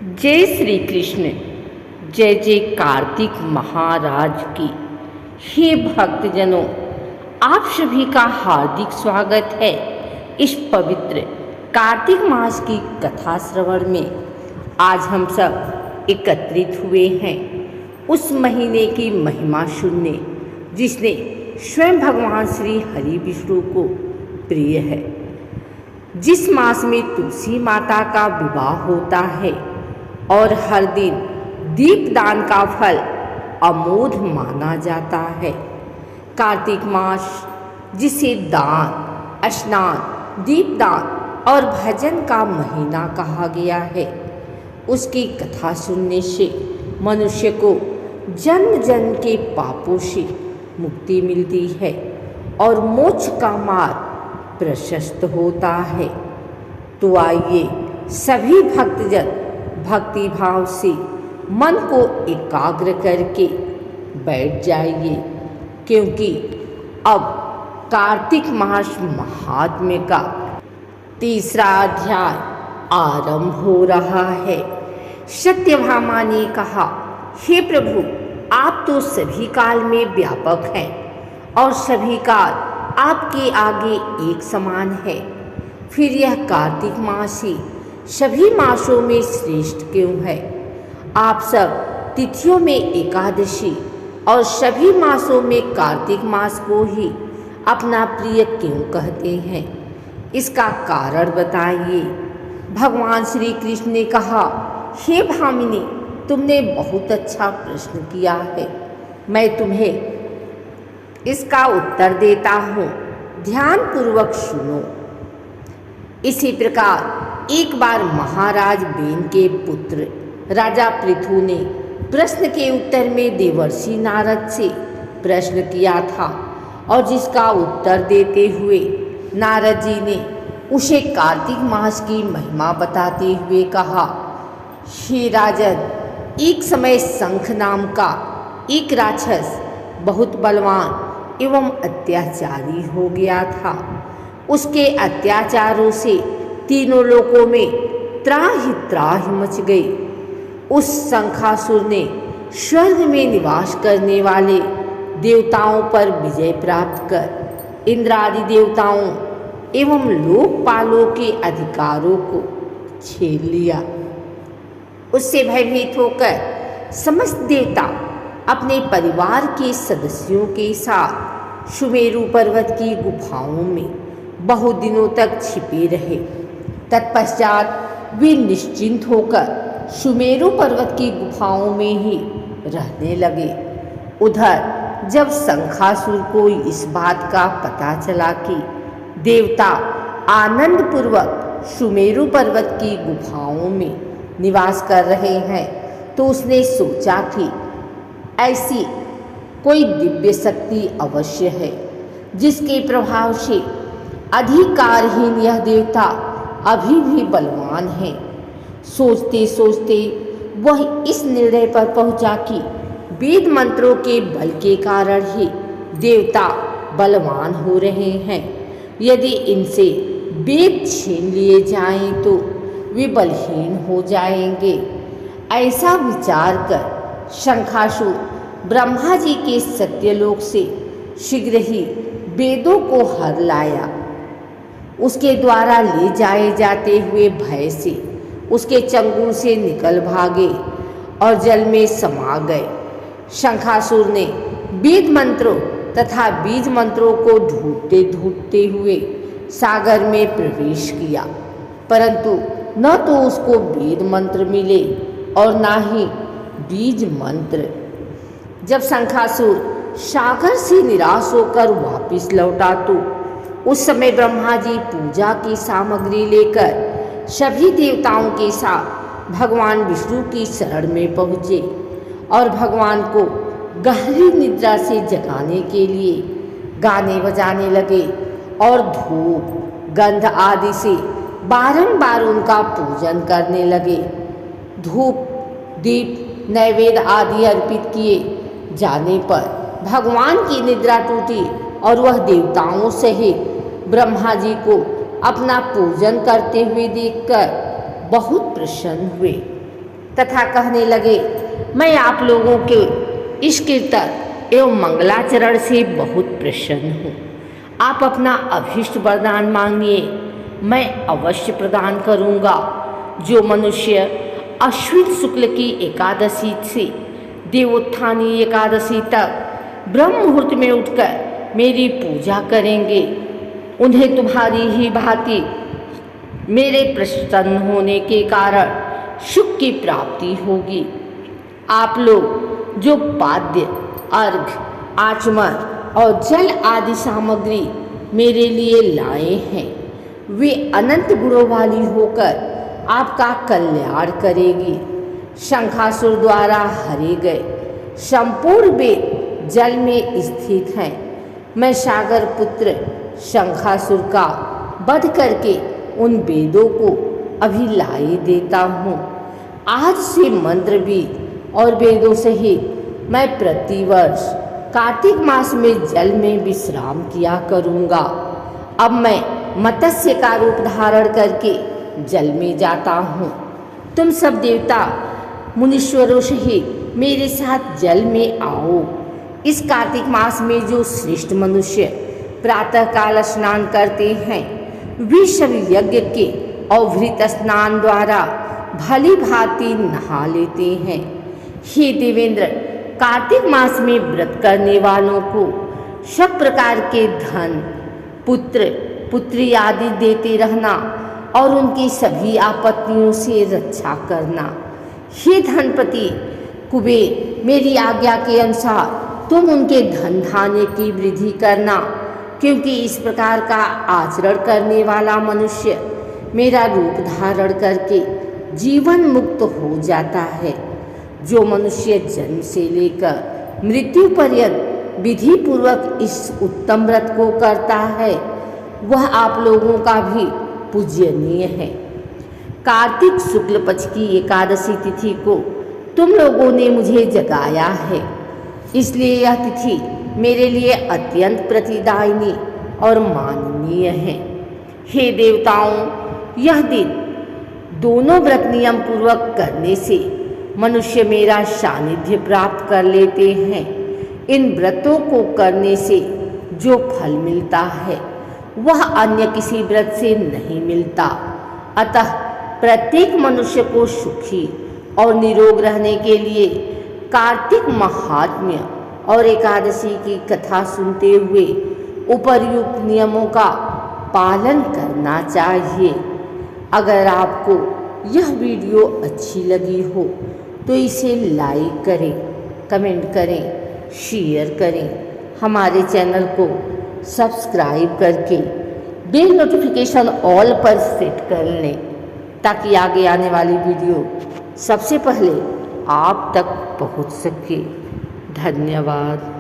जय श्री कृष्ण। जय जय कार्तिक महाराज की। हे भक्तजनों, आप सभी का हार्दिक स्वागत है इस पवित्र कार्तिक मास की कथा श्रवण में। आज हम सब एकत्रित हुए हैं उस महीने की महिमा सुनने जिसने स्वयं भगवान श्री हरि विष्णु को प्रिय है। जिस मास में तुलसी माता का विवाह होता है और हर दिन दीपदान का फल अमोघ माना जाता है। कार्तिक मास जिसे दान, स्नान, दीपदान और भजन का महीना कहा गया है, उसकी कथा सुनने से मनुष्य को जन्म जन्म के पापों से मुक्ति मिलती है और मोक्ष का मार्ग प्रशस्त होता है। तो आइए सभी भक्तजन भक्ति भाव से मन को एकाग्र करके बैठ जाइए, क्योंकि अब कार्तिक मास महात्म्य का तीसरा अध्याय आरंभ हो रहा है। सत्यभामा ने कहा, हे प्रभु, आप तो सभी काल में व्यापक हैं और सभी काल आपके आगे एक समान है। फिर यह कार्तिक मास ही सभी मासों में श्रेष्ठ क्यों है? आप सब तिथियों में एकादशी और सभी मासों में कार्तिक मास को ही अपना प्रिय क्यों कहते हैं? इसका कारण बताइए। भगवान श्री कृष्ण ने कहा, हे भामिनी, तुमने बहुत अच्छा प्रश्न किया है। मैं तुम्हें इसका उत्तर देता हूँ, ध्यानपूर्वक सुनो। इसी प्रकार एक बार महाराज बेन के पुत्र राजा पृथु ने प्रश्न के उत्तर में देवर्षि नारद से प्रश्न किया था और जिसका उत्तर देते हुए नारद जी ने उसे कार्तिक मास की महिमा बताते हुए कहा, हे राजन, एक समय शंख नाम का एक राक्षस बहुत बलवान एवं अत्याचारी हो गया था। उसके अत्याचारों से तीनों लोकों में त्राहि त्राहि मच गई। उस शंखासुर ने स्वर्ग में निवास करने वाले देवताओं पर विजय प्राप्त कर इंद्रादि देवताओं एवं लोकपालों के अधिकारों को छीन लिया। उससे भयभीत होकर समस्त देवता अपने परिवार के सदस्यों के साथ सुमेरु पर्वत की गुफाओं में बहुत दिनों तक छिपे रहे। तत्पश्चात वे निश्चिंत होकर सुमेरु पर्वत की गुफाओं में ही रहने लगे। उधर जब शंखासुर को इस बात का पता चला कि देवता आनंद पूर्वक सुमेरु पर्वत की गुफाओं में निवास कर रहे हैं, तो उसने सोचा कि ऐसी कोई दिव्य शक्ति अवश्य है जिसके प्रभाव से अधिकारहीन यह देवता अभी भी बलवान है। सोचते सोचते वह इस निर्णय पर पहुंचा कि वेद मंत्रों के बल के कारण ही देवता बलवान हो रहे हैं। यदि इनसे वेद छीन लिए जाएं तो वे बलहीन हो जाएंगे। ऐसा विचार कर शंखासुर ब्रह्मा जी के सत्यलोक से शीघ्र ही वेदों को हर लाया। उसके द्वारा ले जाए जाते हुए भय से उसके चंगुल से निकल भागे और जल में समा गए। शंखासुर ने वेद मंत्रों तथा बीज मंत्रों को ढूंढते ढूंढते हुए सागर में प्रवेश किया, परंतु न तो उसको वेद मंत्र मिले और न ही बीज मंत्र। जब शंखासुर सागर से निराश होकर वापस लौटा तो उस समय ब्रह्मा जी पूजा की सामग्री लेकर सभी देवताओं के साथ भगवान विष्णु की शरण में पहुँचे और भगवान को गहरी निद्रा से जगाने के लिए गाने बजाने लगे और धूप, गंध आदि से बारंबार उनका पूजन करने लगे। धूप, दीप, नैवेद्य आदि अर्पित किए जाने पर भगवान की निद्रा टूटी और वह देवताओं सहित ब्रह्मा जी को अपना पूजन करते हुए देखकर बहुत प्रसन्न हुए। तथा कहने लगे, मैं आप लोगों के इस कीर्तन एवं मंगलाचरण से बहुत प्रसन्न हूँ। आप अपना अभीष्ट वरदान मांगिए, मैं अवश्य प्रदान करूँगा। जो मनुष्य अश्विन शुक्ल की एकादशी से देवोत्थानी एकादशी तक ब्रह्म मुहूर्त में उठकर मेरी पूजा करेंगे, उन्हें तुम्हारी ही भांति मेरे प्रसन्न होने के कारण सुख की प्राप्ति होगी। आप लोग जो पाद्य, अर्घ, आचमन और जल आदि सामग्री मेरे लिए लाए हैं, वे अनंत गुणों वाली होकर आपका कल्याण करेगी। शंखासुर द्वारा हरे गए संपूर्ण वेद जल में स्थित हैं। मैं सागर पुत्र शंखासुर का वध करके उन वेदों को अभी लाए देता हूँ। आज से मंत्र बीज और वेदों सहित मैं प्रतिवर्ष कार्तिक मास में जल में विश्राम किया करूँगा। अब मैं मत्स्य का रूप धारण करके जल में जाता हूँ। तुम सब देवता मुनीश्वरों सहित मेरे साथ जल में आओ। इस कार्तिक मास में जो श्रेष्ठ मनुष्य प्रातःकाल स्नान करते हैं, वे सब यज्ञ के अवभृत स्नान द्वारा भली भांति नहा लेते हैं। हे देवेंद्र, कार्तिक मास में व्रत करने वालों को सब प्रकार के धन, पुत्र, पुत्री आदि देते रहना और उनकी सभी आपत्तियों से रक्षा करना। हे धनपति कुबेर, मेरी आज्ञा के अनुसार तुम उनके धन धान्य की वृद्धि करना, क्योंकि इस प्रकार का आचरण करने वाला मनुष्य मेरा रूप धारण करके जीवन मुक्त हो जाता है। जो मनुष्य जन्म से लेकर मृत्यु पर्यंत विधि पूर्वक इस उत्तम व्रत को करता है, वह आप लोगों का भी पूजनीय है। कार्तिक शुक्ल पक्ष की एकादशी तिथि को तुम लोगों ने मुझे जगाया है, इसलिए यह तिथि मेरे लिए अत्यंत प्रतिदायिनी और माननीय है। हे देवताओं, यह दिन दोनों व्रत नियम पूर्वक करने से मनुष्य मेरा सानिध्य प्राप्त कर लेते हैं। इन व्रतों को करने से जो फल मिलता है, वह अन्य किसी व्रत से नहीं मिलता। अतः प्रत्येक मनुष्य को सुखी और निरोग रहने के लिए कार्तिक महात्म्य और एकादशी की कथा सुनते हुए उपर्युक्त नियमों का पालन करना चाहिए। अगर आपको यह वीडियो अच्छी लगी हो तो इसे लाइक करें, कमेंट करें, शेयर करें। हमारे चैनल को सब्सक्राइब करके बेल नोटिफिकेशन ऑल पर सेट कर लें, ताकि आगे आने वाली वीडियो सबसे पहले आप तक पहुंच सके। धन्यवाद।